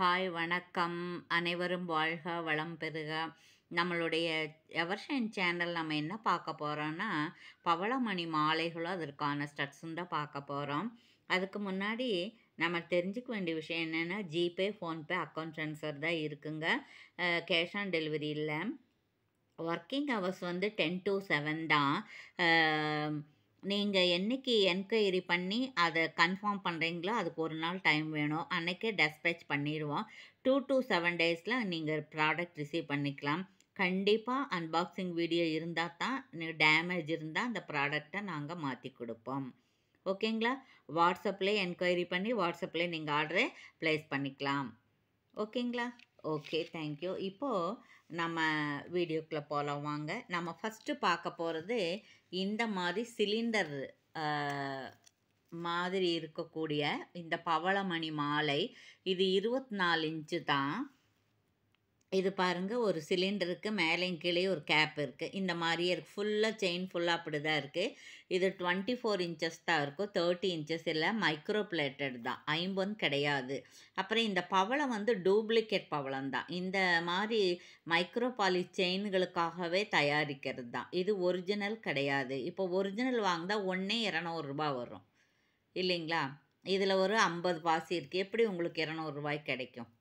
Hi வணக்கம். அனைவரும் வாழ்க வளம் பெறுக. நம்மளுடைய எவர்ஷைன் சேனல் நம்ம என்ன பார்க்க போகிறோன்னா, பவளமணி மாலைகளும் அதற்கான ஸ்டட்ஸும் தான் பார்க்க போகிறோம். அதுக்கு முன்னாடி நம்ம தெரிஞ்சுக்க வேண்டிய விஷயம் என்னென்னா, ஜிபே, ஃபோன்பே, அக்கௌண்ட் ட்ரான்ஸ்ஃபர் தான் இருக்குங்க. கேஷ் ஆன் டெலிவரி இல்லை. ஒர்க்கிங் ஹவர்ஸ் வந்து 10 to 7 தான். நீங்கள் என்னைக்கு என்கொயரி பண்ணி அதை கன்ஃபார்ம் பண்ணுறீங்களோ அதுக்கு ஒரு நாள் டைம் வேணும். அன்றைக்கே டெஸ்பேச் பண்ணிடுவோம். 2 to 7 டேஸில் நீங்கள் ப்ராடக்ட் ரிசீவ் பண்ணிக்கலாம். கண்டிப்பாக அன்பாக்சிங் வீடியோ இருந்தால் தான், டேமேஜ் இருந்தால் அந்த ப்ராடக்டை நாங்கள் மாற்றி கொடுப்போம். ஓகேங்களா? வாட்ஸ்அப்லேயே என்கொயரி பண்ணி வாட்ஸ்அப்லேயே நீங்கள் ஆர்டரை ப்ளேஸ் பண்ணிக்கலாம். ஓகேங்களா? Okay, thank you. இப்போது நம்ம வீடியோக்குள்ளே போகலாம் வாங்க. நம்ம ஃபஸ்ட்டு பார்க்க போகிறது இந்த மாதிரி சிலிண்டர் மாதிரி இருக்கக்கூடிய இந்த பவளமணி மாலை. இது 24 இன்ச்சு தான். இது பாருங்கள், ஒரு சிலிண்டருக்கு மேலேயும் கீழே ஒரு கேப் இருக்குது. இந்த மாதிரியே இருக்குது. ஃபுல்லாக செயின் ஃபுல்லாக அப்படி தான் இருக்குது. இது 24 இன்ச்சஸ் தான் இருக்கும். 30 இன்ச்சஸ் இல்லை, மைக்ரோ பிளேட்டட் தான், ஐம்பொன் கிடையாது. அப்புறம் இந்த பவளம் வந்து டூப்ளிகேட் பவளம் தான். இந்த மாதிரி மைக்ரோ பாலிஷ் செயின்களுக்காகவே தயாரிக்கிறது தான். இது ஒரிஜினல் கிடையாது. இப்போ ஒரிஜினல் வாங்கினா ஒன்றே 200 ரூபாய் வரும் இல்லைங்களா? இதில் ஒரு 50 பாசி இருக்குது. எப்படி உங்களுக்கு 200 ரூபாய் கிடைக்கும்?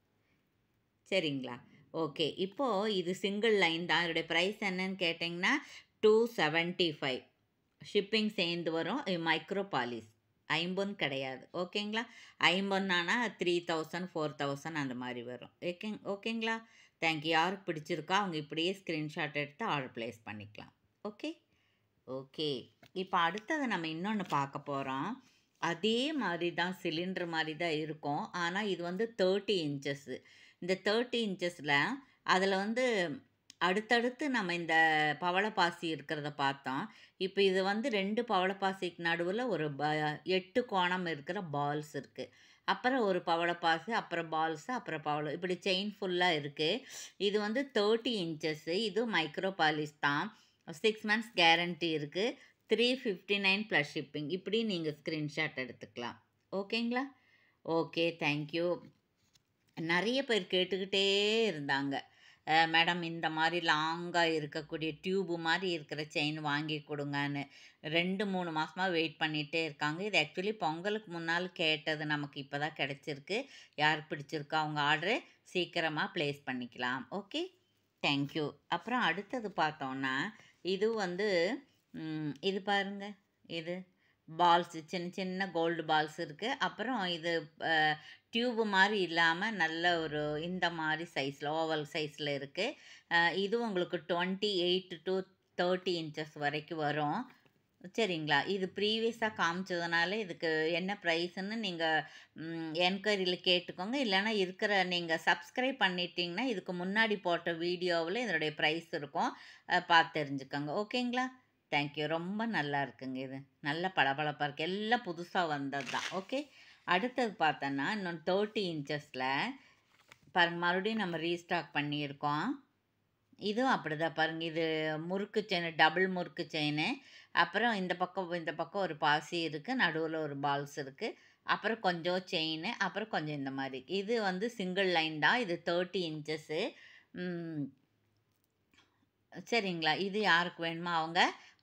சரிங்களா? ஓகே. இப்போது இது சிங்கிள் லைன் தான். இதோடைய ப்ரைஸ் என்னன்னு கேட்டிங்கன்னா 275. ஷிப்பிங் சேர்ந்து வரும். மைக்ரோ பாலிஷ், ஐம்பொன் கிடையாது. ஓகேங்களா? ஐம்பொன்னானா 3000 4000 அந்த மாதிரி வரும். ஓகேங்களா? தேங்க்யூ. யாருக்கு பிடிச்சிருக்கோ அவங்க இப்படியே ஸ்க்ரீன்ஷாட் எடுத்து ஆர்டர் ப்ளேஸ் பண்ணிக்கலாம். Okay okay. இப்போ அடுத்தது நம்ம இன்னொன்று பார்க்க போகிறோம். அதே மாதிரி தான், சிலிண்டர் மாதிரி தான் இருக்கும். ஆனால் இது வந்து 30 இன்ச்சஸ்ஸு. இந்த 30 இன்ச்சஸில் அதில் வந்து அடுத்தடுத்து நம்ம இந்த பவளப்பாசி இருக்கிறத பார்த்தோம். இப்போ இது வந்து 2 பவளப்பாசிக்கு நடுவில் ஒரு 8 கோணம் இருக்கிற பால்ஸ் இருக்குது. அப்புறம் ஒரு பவளப்பாசி, அப்புறம் பால்ஸு, அப்புறம் பவளம், இப்படி செயின் ஃபுல்லாக இருக்குது. இது வந்து 30 இன்ச்சஸ்ஸு. இது மைக்ரோ பாலிஷ் தான். 6 months கேரண்டி இருக்குது. 359 ப்ளஸ் ஷிப்பிங். இப்படி நீங்கள் ஸ்க்ரீன்ஷாட் எடுத்துக்கலாம். ஓகேங்களா? Okay, thank you. நிறைய பேர் கேட்டுக்கிட்டே இருந்தாங்க, மேடம் இந்த மாதிரி லாங்காக இருக்கக்கூடிய டியூபு மாதிரி இருக்கிற செயின் வாங்கி கொடுங்கன்னு. 2-3 மாதமாக வெயிட் பண்ணிகிட்டே இருக்காங்க. இது ஆக்சுவலி பொங்கலுக்கு முன்னால் கேட்டது, நமக்கு இப்போ தான் கிடச்சிருக்கு. யார் பிடிச்சிருக்கோ அவங்க ஆர்டரு சீக்கிரமாக ப்ளேஸ் பண்ணிக்கலாம். Okay, thank you. அப்புறம் அடுத்தது பார்த்தோன்னா, இது வந்து இது பாருங்கள், இது பால்ஸு, சின்ன சின்ன கோல்டு பால்ஸ் இருக்குது. அப்புறம் இது டியூபு மாதிரி இல்லாமல் நல்ல ஒரு இந்த மாதிரி சைஸில், ஓவல் சைஸில் இருக்குது. இது உங்களுக்கு 28 to 30 இன்ச்சஸ் வரைக்கும் வரும். சரிங்களா? இது ப்ரீவியஸாக காமிச்சதுனால இதுக்கு என்ன ப்ரைஸுன்னு நீங்கள் என்கொயரியில் கேட்டுக்கோங்க. இல்லைனா இருக்கிற நீங்கள் சப்ஸ்கிரைப் பண்ணிட்டீங்கன்னா இதுக்கு முன்னாடி போட்ட வீடியோவில் இதனுடைய ப்ரைஸ் இருக்கும், பார்த்து தெரிஞ்சுக்கோங்க. ஓகேங்களா? தேங்க்யூ. ரொம்ப நல்லா இருக்குங்க. இது நல்ல பளபளப்பாக இருக்குது. எல்லாம் புதுசாக வந்தது தான். ஓகே, அடுத்தது பார்த்தோன்னா இன்னொன்று 30 இன்ச்சஸில் பாருங்கள், மறுபடியும் நம்ம ரீஸ்டாக் பண்ணியிருக்கோம். இதுவும் அப்படி தான் பாருங்கள். இது முறுக்கு செயின், டபுள் முறுக்கு செயின். அப்புறம் இந்த பக்கம் ஒரு பாசி இருக்குது, நடுவில் ஒரு பால்ஸ் இருக்குது, அப்புறம் கொஞ்சம் செயின், அப்புறம் கொஞ்சம் இந்த மாதிரி. இது வந்து சிங்கிள் லைன் தான். இது 30 இன்ச்சஸ்ஸு. சரிங்களா? இது யாருக்கு வேணுமோ அவங்க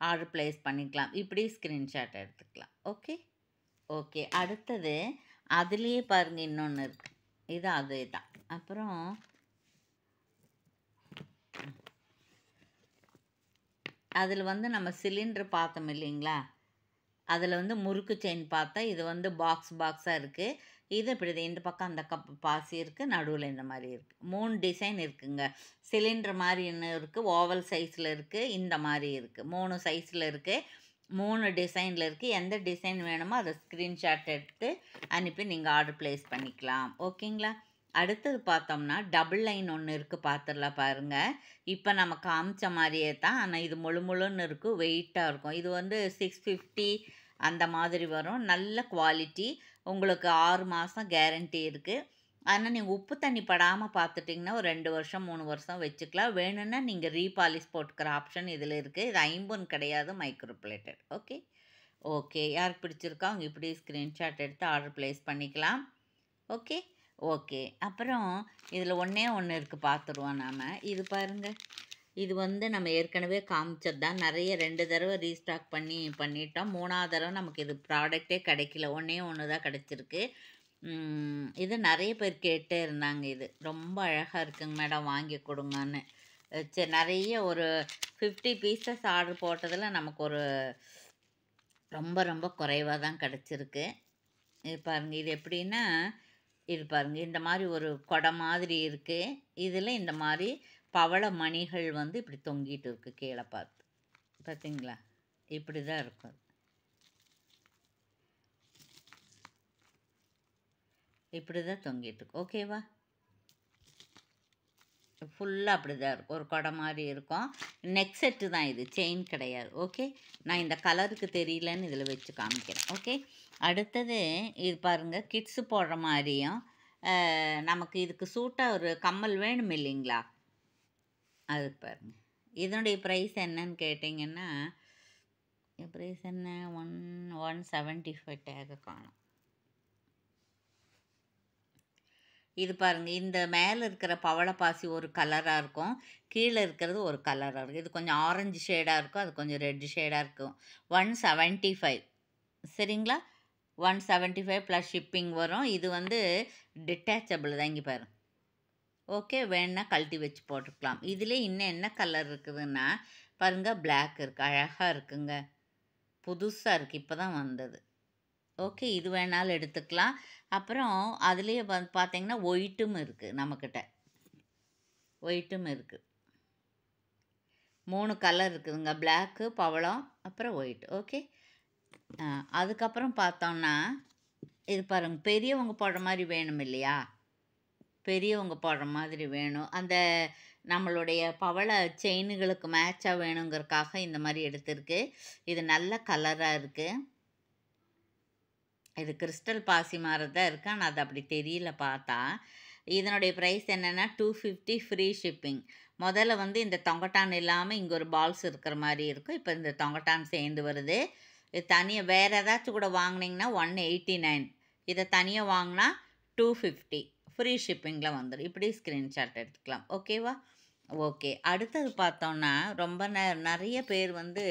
ஆர்டர் ப்ளேஸ் பண்ணிக்கலாம். இப்படி ஸ்க்ரீன்ஷாட் எடுத்துக்கலாம். Okay okay. அடுத்தது அதுலேயே பாருங்கள், இன்னொன்று இருக்குது. இது அதே தான். அப்புறம் அதில் வந்து நம்ம சிலிண்டர் பார்த்தோம் இல்லைங்களா? அதில் வந்து முறுக்கு செயின் பார்த்தா, இது வந்து பாக்ஸாக இருக்குது. இது இப்படி இந்த பக்கம் அந்த பாசி இருக்குது, நடுவில் இந்த மாதிரி இருக்குது. 3 டிசைன் இருக்குங்க. சிலிண்டர் மாதிரி இன்னும் இருக்குது, ஓவல் சைஸில் இருக்குது, இந்த மாதிரி இருக்குது. 3 சைஸில் இருக்குது, 3 டிசைனில் இருக்குது. எந்த டிசைன் வேணுமோ அதை ஸ்க்ரீன்ஷாட் எடுத்து அனுப்பி நீங்கள் ஆர்டர் ப்ளேஸ் பண்ணிக்கலாம். ஓகேங்களா? அடுத்தது பார்த்தோம்னா டபுள் லைன் ஒன்று இருக்குது, பார்த்துடலாம் பாருங்கள். இப்போ நம்ம காமிச்ச மாதிரியே தான், ஆனால் இது முழுன்னு இருக்கும், வெயிட்டாக இருக்கும். இது வந்து 650 அந்த மாதிரி வரும். நல்ல குவாலிட்டி. உங்களுக்கு 6 மாதம் கேரண்டி இருக்குது. ஆனால் நீங்கள் உப்பு தண்ணி படாமல் பார்த்துட்டிங்கன்னா ஒரு 2 வருஷம் 3 வருஷம் வச்சுக்கலாம். வேணும்னா நீங்கள் ரீபாலிஷ் போட்டுக்கிற ஆப்ஷன் இதில் இருக்குது. இது ஐம்பொன் கிடையாது, மைக்ரோ பிளேட்டட். Okay okay. யாருக்கு பிடிச்சிருக்கோ அவங்க இப்படி ஸ்க்ரீன்ஷாட் எடுத்து ஆர்டர் ப்ளேஸ் பண்ணிக்கலாம். Okay okay. அப்புறம் இதில் ஒன்றே ஒன்று இருக்குது, பார்த்துருவோம் நாம். இது பாருங்கள், இது வந்து நம்ம ஏற்கனவே காமிச்சது தான். நிறைய 2 தடவை ரீஸ்டாக் பண்ணிட்டோம். 3ஆவது தடவை நமக்கு இது ப்ராடக்ட்டே கிடைக்கல. ஒன்றே ஒன்று தான் கிடச்சிருக்கு. இது நிறைய பேர் கேட்டே இருந்தாங்க. இது ரொம்ப அழகாக இருக்குங்க மேடம், வாங்கி கொடுங்கன்னு. சரி, நிறைய ஒரு 50 பீசஸ் ஆர்டர் போட்டதில் நமக்கு ஒரு ரொம்ப ரொம்ப குறைவாக தான் கிடச்சிருக்கு. இது பாருங்கள், இது எப்படின்னா, இது பாருங்கள், இந்த மாதிரி ஒரு கொடை மாதிரி இருக்குது. இதில் இந்த மாதிரி பவள மணிகள் வந்து இப்படி தொங்கிட்டு இருக்கு கீழே. பார்த்தீங்களா? இப்படி தான் இருக்கும். இப்படி தான் தொங்கிட்டு இருக்கு. ஓகேவா? ஃபுல்லாக அப்படி தான் இருக்கும். ஒரு கொடை மாதிரி இருக்கும். நெக் செட்டு தான் இது, செயின் கிடையாது. ஓகே, நான் இந்த கலருக்கு தெரியலன்னு இதில் வச்சு காமிக்கிறேன். ஓகே, அடுத்தது இது பாருங்கள், கிட்ஸு போடுற மாதிரியும் நமக்கு இதுக்கு சூட்டாக ஒரு கம்மல் வேணும் இல்லைங்களா? அது பாருங்கள். இதனுடைய ப்ரைஸ் என்னன்னு கேட்டிங்கன்னா, ப்ரைஸ் என்ன, 175 டேக காணும். இது பாருங்கள், இந்த மேலே இருக்கிற பவளப்பாசி ஒரு கலராக இருக்கும், கீழே இருக்கிறது ஒரு கலராக இருக்கும். இது கொஞ்சம் ஆரஞ்சு ஷேடாக இருக்கும், அது கொஞ்சம் ரெட் ஷேடாக இருக்கும். 175 சரிங்களா? 175 ப்ளஸ் ஷிப்பிங் வரும். இது வந்து டிட்டாச்சபிள் தான். இங்கே பாருங்கள். ஓகே, வேணா கழட்டி வச்சு போட்டுக்கலாம். இதில் இன்னும் என்ன கலர் இருக்குதுன்னா பாருங்கள், பிளாக் இருக்குது, அழகாக இருக்குங்க, புதுசாக இருக்குது, இப்போ தான் வந்தது. ஓகே, இது வேணாலும் எடுத்துக்கலாம். அப்புறம் அதுலேயே வந்து பார்த்தீங்கன்னா ஒயிட்டும் இருக்குது நம்மக்கிட்ட, ஒயிட்டும் இருக்குது. 3 கலர் இருக்குதுங்க, பிளாக்கு, பவளம், அப்புறம் ஒயிட். ஓகே, அதுக்கப்புறம் பார்த்தோம்னா இது பாருங்கள், பெரியவங்க போடுற மாதிரி வேணும் இல்லையா? பெரியவங்க போடுற மாதிரி வேணும், அந்த நம்மளுடைய பவள செயினுகளுக்கு மேட்சாக வேணுங்கிறதுக்காக இந்த மாதிரி எடுத்திருக்கு. இது நல்ல கலராக இருக்குது. இது கிறிஸ்டல் பாசி மாதிரி தான் இருக்குது, ஆனால் அது அப்படி தெரியல பார்த்தா. இதனுடைய ப்ரைஸ் என்னென்னா 250 ஃப்ரீ ஷிப்பிங். முதல்ல வந்து இந்த தொங்கட்டான் இல்லாமல் இங்கே ஒரு பால்ஸ் இருக்கிற மாதிரி இருக்கும். இப்போ இந்த தொங்கட்டான் சேர்ந்து வருது. இது தனியாக வேறு ஏதாச்சும் கூட வாங்கினீங்கன்னா 189. இதை தனியாக வாங்கினா 250 ஃப்ரீ ஷிப்பிங்கில் வந்துடும். இப்படி ஸ்க்ரீன்ஷாட் எடுத்துக்கலாம். ஓகேவா? ஓகே, அடுத்தது பார்த்தோன்னா ரொம்ப நிறைய பேர் வந்து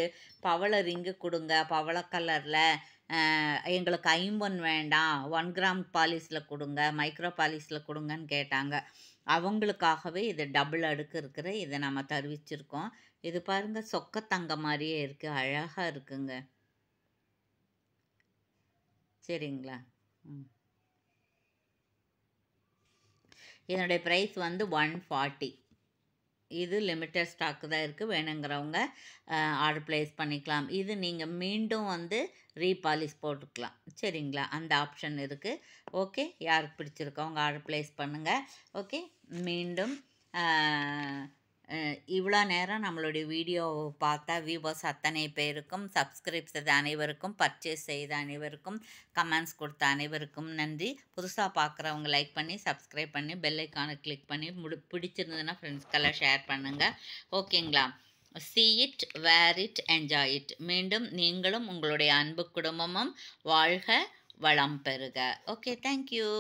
பவள ரிங்கு கொடுங்க, பவள கலரில், எங்களுக்கு 50 வேண்டாம், 1 கிராம் பாலிஸில் கொடுங்க, மைக்ரோ பாலிஸில் கொடுங்கன்னு கேட்டாங்க. அவங்களுக்காகவே இது டபுள் அடுக்கு இருக்கிற இதை நம்ம தருவிச்சிருக்கோம். இது பாருங்கள், சொக்கத்தங்க மாதிரியே இருக்குது, அழகாக இருக்குங்க. சரிங்களா? இதனுடைய ப்ரைஸ் வந்து 140. இது லிமிட்டட் ஸ்டாக்கு தான் இருக்குது. வேணுங்கிறவங்க ஆர்டர் ப்ளேஸ் பண்ணிக்கலாம். இது நீங்கள் மீண்டும் வந்து ரீபாலிஷ் போட்டுக்கலாம். சரிங்களா? அந்த ஆப்ஷன் இருக்குது. ஓகே, யாருக்கு பிடிச்சிருக்கவங்க ஆர்டர் ப்ளேஸ் பண்ணுங்கள். ஓகே, மீண்டும் இவ்வளோ நேரம் நம்மளுடைய வீடியோவை பார்த்தா வியூவர்ஸ் அத்தனை பேருக்கும், சப்ஸ்கிரைப் செய்த அனைவருக்கும், பர்ச்சேஸ் செய்த அனைவருக்கும், கமெண்ட்ஸ் கொடுத்த அனைவருக்கும் நன்றி. புதுசாக பார்க்குறவங்க லைக் பண்ணி, சப்ஸ்கிரைப் பண்ணி, பெல் ஐக்கானை கிளிக் பண்ணி, பிடிச்சிருந்ததுன்னா ஃப்ரெண்ட்ஸ்க்கெல்லாம் ஷேர் பண்ணுங்கள். ஓகேங்களா? see it, wear it, enjoy it. மீண்டும் நீங்களும் உங்களுடைய அன்பு குடும்பமும் வாழ்க, வளம் பெறுக. Okay, thank you.